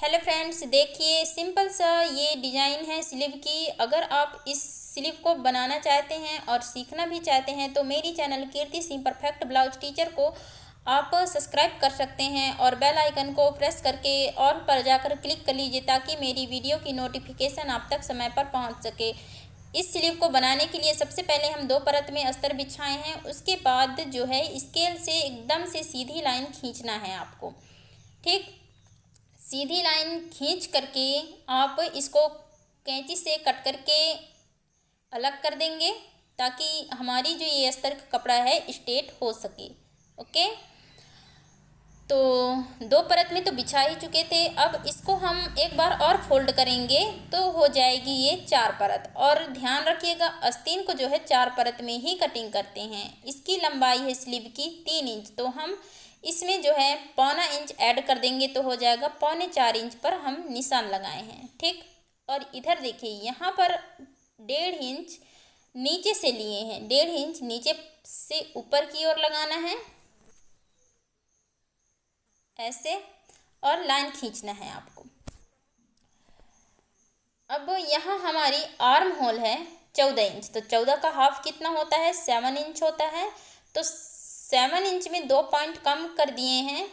Hello friends, देखिए simple सा ये डिज़ाइन है स्लीव की। अगर आप इस स्लीव को बनाना चाहते हैं और सीखना भी चाहते हैं तो मेरी चैनल कीर्ति सिंह परफेक्ट ब्लाउज टीचर को आप सब्सक्राइब कर सकते हैं और बेल आइकन को प्रेस करके ऑल पर जाकर क्लिक कर लीजिए ताकि मेरी वीडियो की नोटिफिकेशन आप तक समय पर पहुंच सके। इस स्लीव को बनाने के लिए सबसे पहले हम 2 परत में अस्तर बिछाए हैं। उसके बाद जो है स्केल से एकदम से सीधी लाइन खींचना है आपको। ठीक, सीधी लाइन खींच करके आप इसको कैंची से कट करके अलग कर देंगे ताकि हमारी जो ये अस्तर का कपड़ा है स्ट्रेट हो सके। ओके, तो 2 परत में तो बिछा ही चुके थे। अब इसको हम एक बार और फोल्ड करेंगे तो हो जाएगी ये 4 परत। और ध्यान रखिएगा, आस्तीन को जो है 4 परत में ही कटिंग करते हैं। इसकी लंबाई है स्लीव की 3 इंच, तो हम इसमें जो है पौना इंच ऐड कर देंगे तो हो जाएगा 3.25 इंच पर हम निशान लगाए हैं। ठीक, और इधर देखिए यहाँ पर 1.5 इंच नीचे से लिए हैं। 1.5 इंच नीचे से ऊपर की ओर लगाना है ऐसे, और लाइन खींचना है आपको। अब यहाँ हमारी आर्म होल है 14 इंच, तो 14 का हाफ कितना होता है? 7 इंच होता है। तो 7 इंच में 2 पॉइंट कम कर दिए हैं।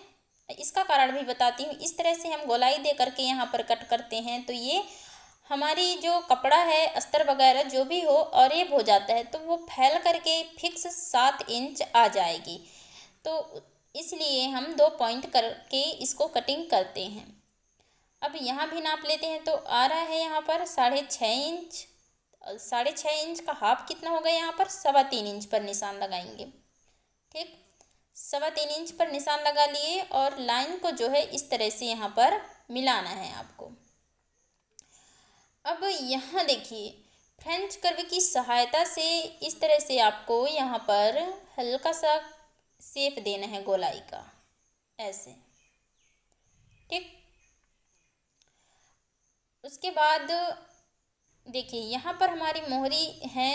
इसका कारण भी बताती हूँ। इस तरह से हम गोलाई दे करके यहाँ पर कट करते हैं तो ये हमारी जो कपड़ा है अस्तर वगैरह जो भी हो और ये हो जाता है तो वो फैल करके फिक्स 7 इंच आ जाएगी। तो इसलिए हम 2 पॉइंट करके इसको कटिंग करते हैं। अब यहाँ भी नाप लेते हैं तो आ रहा है यहाँ पर 6.5 इंच। 6.5 इंच का हाफ कितना होगा? यहाँ पर 3.25 इंच पर निशान लगाएंगे। ठीक, 3.25 इंच पर निशान लगा लिए और लाइन को जो है इस तरह से यहाँ पर मिलाना है आपको। अब यहाँ देखिए फ्रेंच कर्व की सहायता से इस तरह से आपको यहाँ पर हल्का सा शेप देना है गोलाई का, ऐसे। ठीक, उसके बाद देखिए यहाँ पर हमारी मोहरी है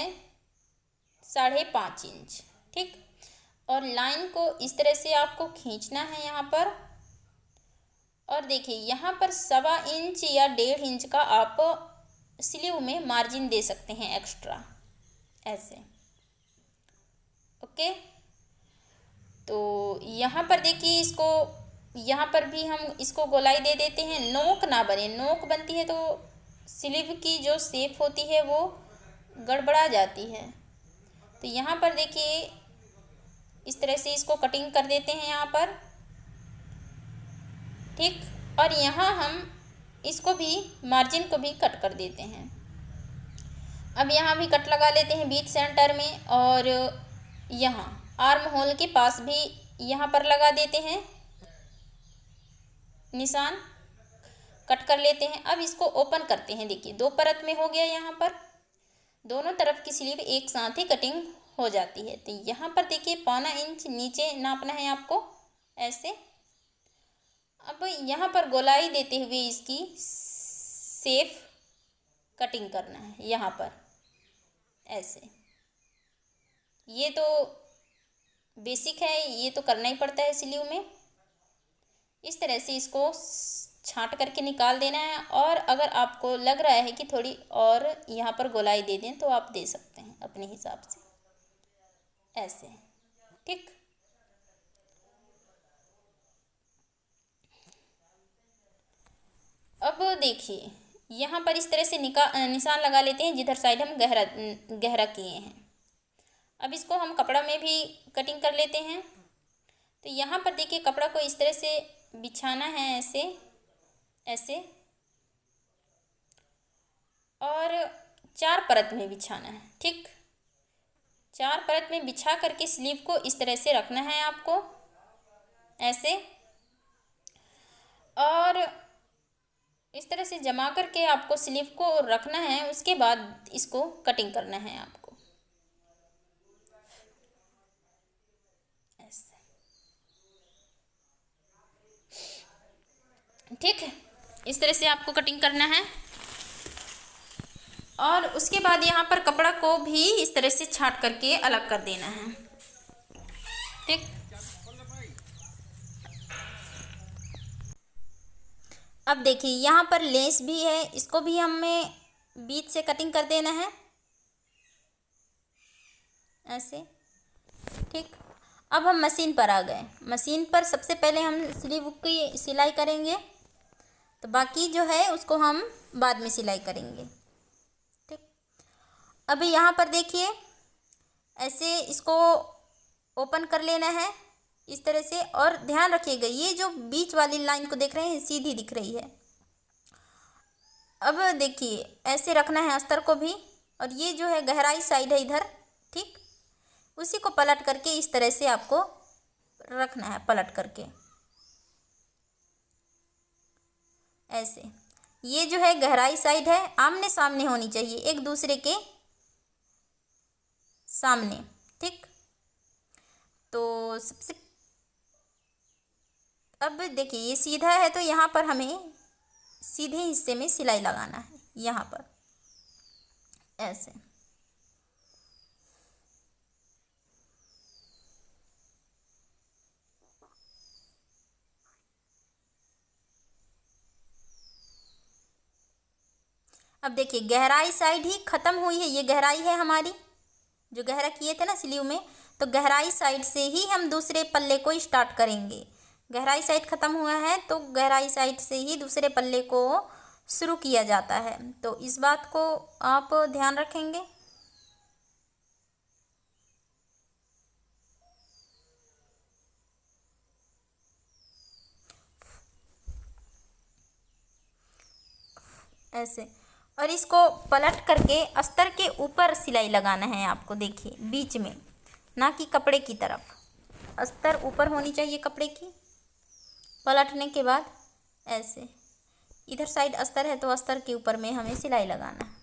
5.5 इंच। ठीक, और लाइन को इस तरह से आपको खींचना है यहाँ पर। और देखिए यहाँ पर 1.25 इंच या 1.5 इंच का आप स्लीव में मार्जिन दे सकते हैं एक्स्ट्रा, ऐसे। ओके, तो यहाँ पर देखिए इसको यहाँ पर भी हम इसको गोलाई दे देते हैं। नोक ना बने, नोक बनती है तो स्लीव की जो शेप होती है वो गड़बड़ा जाती है। तो यहाँ पर देखिए इस तरह से इसको कटिंग कर देते हैं यहाँ पर। ठीक, और यहाँ हम इसको भी मार्जिन को भी कट कर देते हैं। अब यहाँ भी कट लगा लेते हैं बीच सेंटर में, और यहाँ आर्म होल के पास भी यहाँ पर लगा देते हैं निशान, कट कर लेते हैं। अब इसको ओपन करते हैं। देखिए 2 परत में हो गया, यहाँ पर दोनों तरफ की स्लीव एक साथ ही कटिंग हो जाती है। तो यहाँ पर देखिए 1.25 इंच नीचे नापना है आपको, ऐसे। अब यहाँ पर गोलाई देते हुए इसकी शेप कटिंग करना है यहाँ पर, ऐसे। ये तो बेसिक है, ये तो करना ही पड़ता है स्लीव में। इस तरह से इसको छांट करके निकाल देना है। और अगर आपको लग रहा है कि थोड़ी और यहाँ पर गोलाई दे दें तो आप दे सकते हैं अपने हिसाब से, ऐसे। ठीक, अब देखिए यहाँ पर इस तरह से निशान लगा लेते हैं जिधर साइड हम गहरा किए हैं। अब इसको हम कपड़ा में भी कटिंग कर लेते हैं। तो यहाँ पर देखिए कपड़ा को इस तरह से बिछाना है, ऐसे ऐसे, और 4 परत में बिछाना है। ठीक, 4 परत में बिछा करके स्लीव को इस तरह से रखना है आपको, ऐसे। और इस तरह से जमा करके आपको स्लीव को रखना है। उसके बाद इसको कटिंग करना है आपको, ऐसे। ठीक है, इस तरह से आपको कटिंग करना है। और उसके बाद यहाँ पर कपड़ा को भी इस तरह से छांट करके अलग कर देना है। ठीक, अब देखिए यहाँ पर लेस भी है, इसको भी हमें बीच से कटिंग कर देना है ऐसे। ठीक, अब हम मशीन पर आ गए। मशीन पर सबसे पहले हम स्लीव की सिलाई करेंगे, तो बाकी जो है उसको हम बाद में सिलाई करेंगे। ठीक, अभी यहाँ पर देखिए ऐसे इसको ओपन कर लेना है इस तरह से, और ध्यान रखिएगा ये जो बीच वाली लाइन को देख रहे हैं सीधी दिख रही है। अब देखिए ऐसे रखना है अस्तर को भी, और ये जो है गहराई साइड है इधर, ठीक, उसी को पलट करके इस तरह से आपको रखना है, पलट करके ऐसे। ये जो है गहराई साइड है, आमने सामने होनी चाहिए एक दूसरे के सामने। ठीक, तो सबसे अब देखिए ये सीधा है तो यहाँ पर हमें सीधे हिस्से में सिलाई लगाना है, यहाँ पर ऐसे। अब देखिए गहराई साइड ही ख़त्म हुई है, ये गहराई है हमारी जो गहरा किए थे ना स्लीव में, तो गहराई साइड से ही हम दूसरे पल्ले को स्टार्ट करेंगे। गहराई साइड ख़त्म हुआ है तो गहराई साइड से ही दूसरे पल्ले को शुरू किया जाता है, तो इस बात को आप ध्यान रखेंगे। ऐसे, और इसको पलट करके अस्तर के ऊपर सिलाई लगाना है आपको, देखिए बीच में, ना कि कपड़े की तरफ। अस्तर ऊपर होनी चाहिए कपड़े की। पलटने के बाद ऐसे इधर साइड अस्तर है तो अस्तर के ऊपर में हमें सिलाई लगाना है।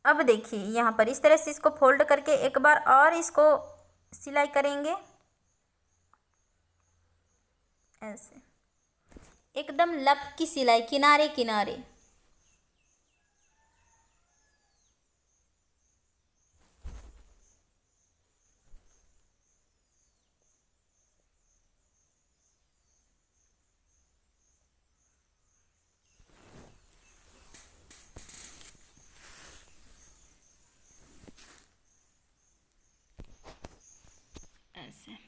अब देखिए यहाँ पर इस तरह से इसको फोल्ड करके एक बार और इसको सिलाई करेंगे ऐसे, एकदम लप की सिलाई, किनारे किनारे। ऐसे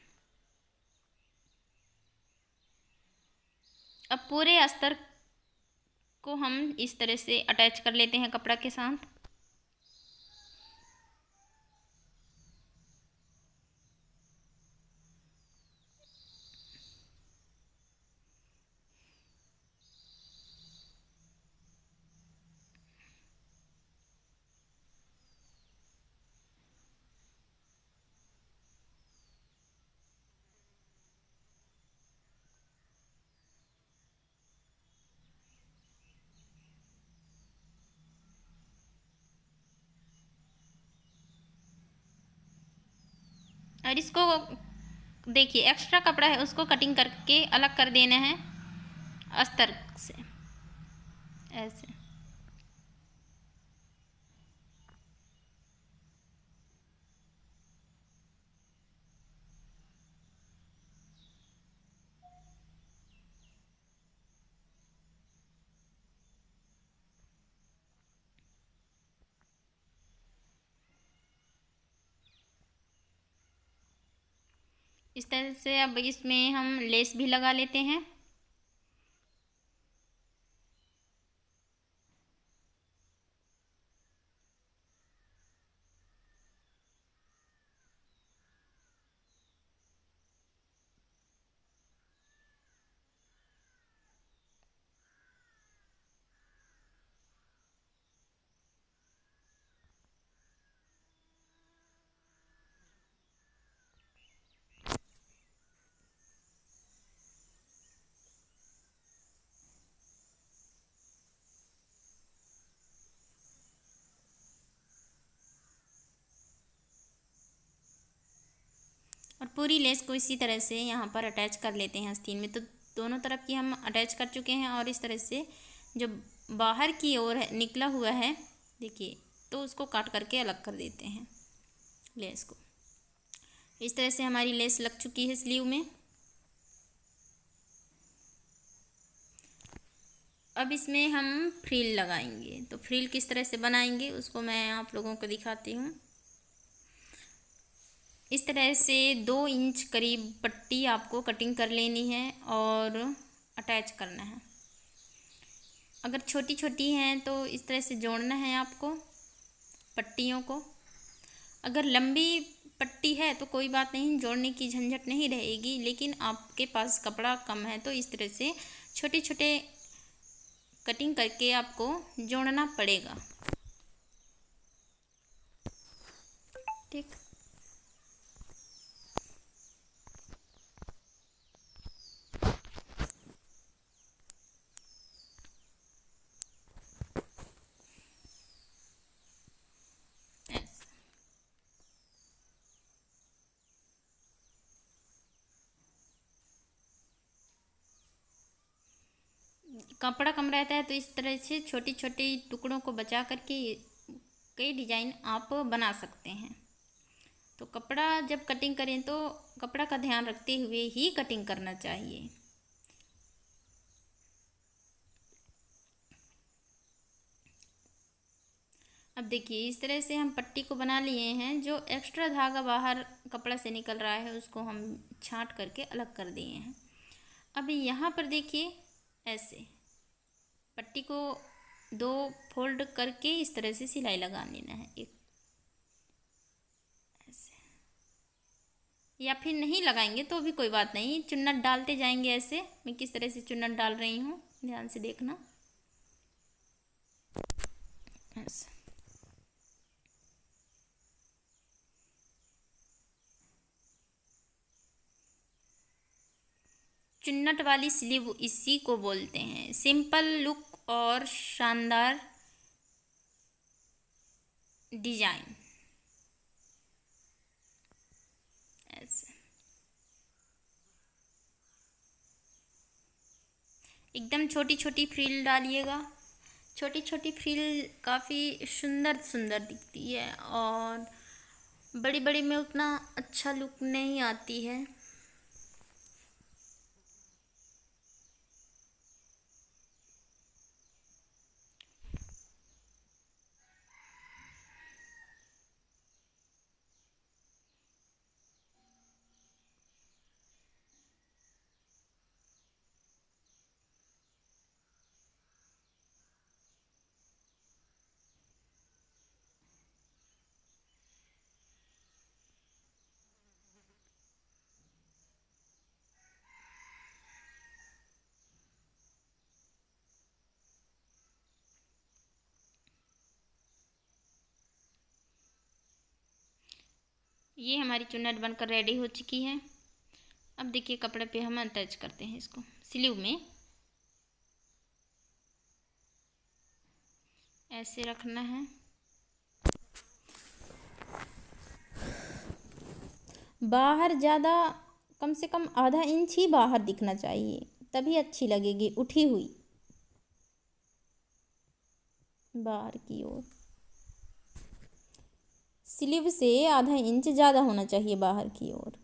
अब पूरे अस्तर को हम इस तरह से अटैच कर लेते हैं कपड़ा के साथ। और इसको देखिए एक्स्ट्रा कपड़ा है उसको कटिंग करके अलग कर देना है अस्तर से ऐसे। इस तरह से अब इसमें हम लेस भी लगा लेते हैं। और पूरी लेस को इसी तरह से यहाँ पर अटैच कर लेते हैं आस्तीन में। तो दोनों तरफ की हम अटैच कर चुके हैं और इस तरह से जो बाहर की ओर है निकला हुआ है देखिए, तो उसको काट करके अलग कर देते हैं लेस को। इस तरह से हमारी लेस लग चुकी है स्लीव में। अब इसमें हम फ्रिल लगाएंगे, तो फ्रिल किस तरह से बनाएंगे उसको मैं आप लोगों को दिखाती हूँ। इस तरह से 2 इंच करीब पट्टी आपको कटिंग कर लेनी है और अटैच करना है। अगर छोटी छोटी हैं तो इस तरह से जोड़ना है आपको पट्टियों को। अगर लंबी पट्टी है तो कोई बात नहीं, जोड़ने की झंझट नहीं रहेगी, लेकिन आपके पास कपड़ा कम है तो इस तरह से छोटे छोटे कटिंग करके आपको जोड़ना पड़ेगा। ठीक, ऐसे। कपड़ा कम रहता है तो इस तरह से छोटी छोटी टुकड़ों को बचा करके कई डिजाइन आप बना सकते हैं। तो कपड़ा जब कटिंग करें तो कपड़ा का ध्यान रखते हुए ही कटिंग करना चाहिए। अब देखिए इस तरह से हम पट्टी को बना लिए हैं। जो एक्स्ट्रा धागा बाहर कपड़ा से निकल रहा है उसको हम छांट करके अलग कर दिए हैं। अभी यहाँ पर देखिए ऐसे पट्टी को 2 फोल्ड करके इस तरह से सिलाई लगा लेना है एक ऐसे, या फिर नहीं लगाएंगे तो भी कोई बात नहीं, चुन्नट डालते जाएंगे। ऐसे मैं किस तरह से चुन्नट डाल रही हूँ ध्यान से देखना ऐसे। चुन्नट वाली स्लीव इसी को बोलते हैं। सिंपल लुक और शानदार डिजाइन ऐसे एकदम छोटी छोटी फ्रिल डालिएगा। छोटी छोटी फ्रिल काफ़ी सुंदर सुंदर दिखती है और बड़ी बड़ी में उतना अच्छा लुक नहीं आती है। ये हमारी चुन्नट बनकर रेडी हो चुकी है। अब देखिए कपड़े पे हम अटैच करते हैं इसको स्लीव में। ऐसे रखना है। बाहर ज़्यादा कम से कम आधा इंच ही बाहर दिखना चाहिए, तभी अच्छी लगेगी उठी हुई बाहर की ओर। स्लीव से आधा इंच ज़्यादा होना चाहिए बाहर की ओर।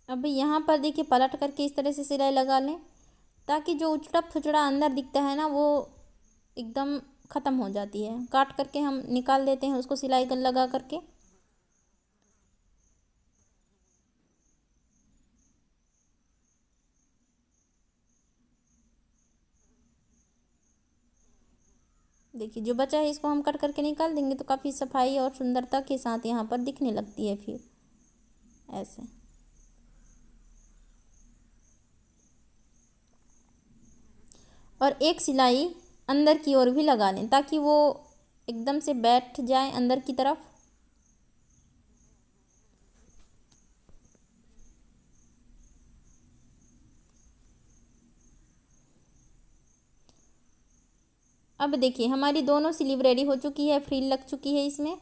अब यहाँ पर देखिए पलट करके इस तरह से सिलाई लगा लें ताकि जो उचड़ा फुचड़ा अंदर दिखता है ना वो एकदम ख़त्म हो जाती है। काट करके हम निकाल देते हैं उसको सिलाई लगा करके। देखिए जो बचा है इसको हम कट करके निकाल देंगे तो काफ़ी सफाई और सुंदरता के साथ यहाँ पर दिखने लगती है फिर ऐसे। और एक सिलाई अंदर की ओर भी लगा लें ताकि वो एकदम से बैठ जाए अंदर की तरफ। अब देखिए हमारी दोनों स्लीव रेडी हो चुकी है, फ्रिल लग चुकी है इसमें।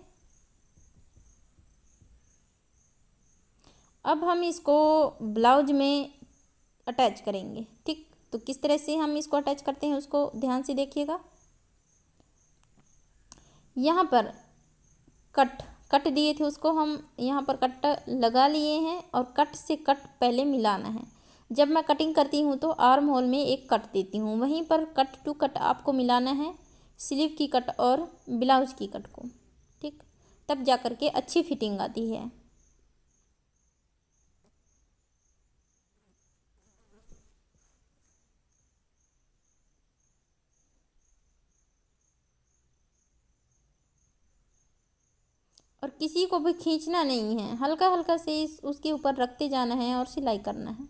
अब हम इसको ब्लाउज में अटैच करेंगे। ठीक, तो किस तरह से हम इसको अटैच करते हैं उसको ध्यान से देखिएगा। यहाँ पर कट दिए थे उसको हम यहाँ पर कट लगा लिए हैं और कट से कट पहले मिलाना है। जब मैं कटिंग करती हूँ तो आर्म होल में एक कट देती हूँ, वहीं पर कट टू कट आपको मिलाना है, स्लीव की कट और ब्लाउज की कट को। ठीक, तब जा कर के अच्छी फिटिंग आती है। और किसी को भी खींचना नहीं है, हल्का हल्का से उसके ऊपर रखते जाना है और सिलाई करना है।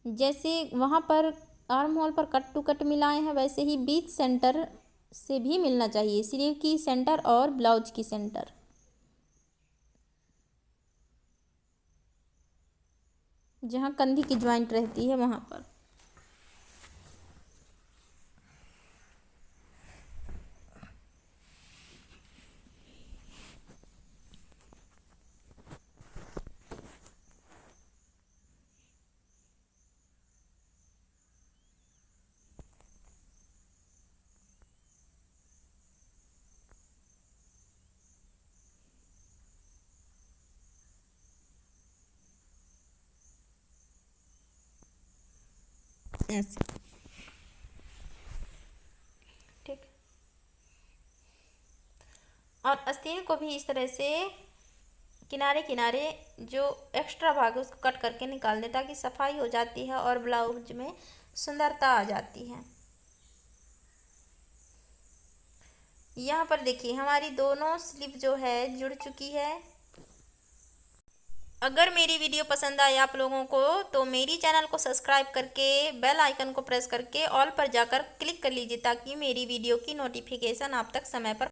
जैसे वहाँ पर आर्म होल पर कट टू कट मिलाए हैं वैसे ही बीच सेंटर से भी मिलना चाहिए, स्लीव की सेंटर और ब्लाउज की सेंटर। जहाँ कंधी की ज्वाइंट रहती है वहाँ पर। ऐसे। ठीक, और आस्तीन को भी इस तरह से किनारे किनारे जो एक्स्ट्रा भाग है उसको कट करके निकाल दें ताकि सफाई हो जाती है और ब्लाउज में सुंदरता आ जाती है। यहाँ पर देखिए हमारी दोनों स्लीव जो है जुड़ चुकी है। अगर मेरी वीडियो पसंद आए आप लोगों को तो मेरी चैनल को सब्सक्राइब करके बेल आइकन को प्रेस करके ऑल पर जाकर क्लिक कर लीजिए ताकि मेरी वीडियो की नोटिफिकेशन आप तक समय पर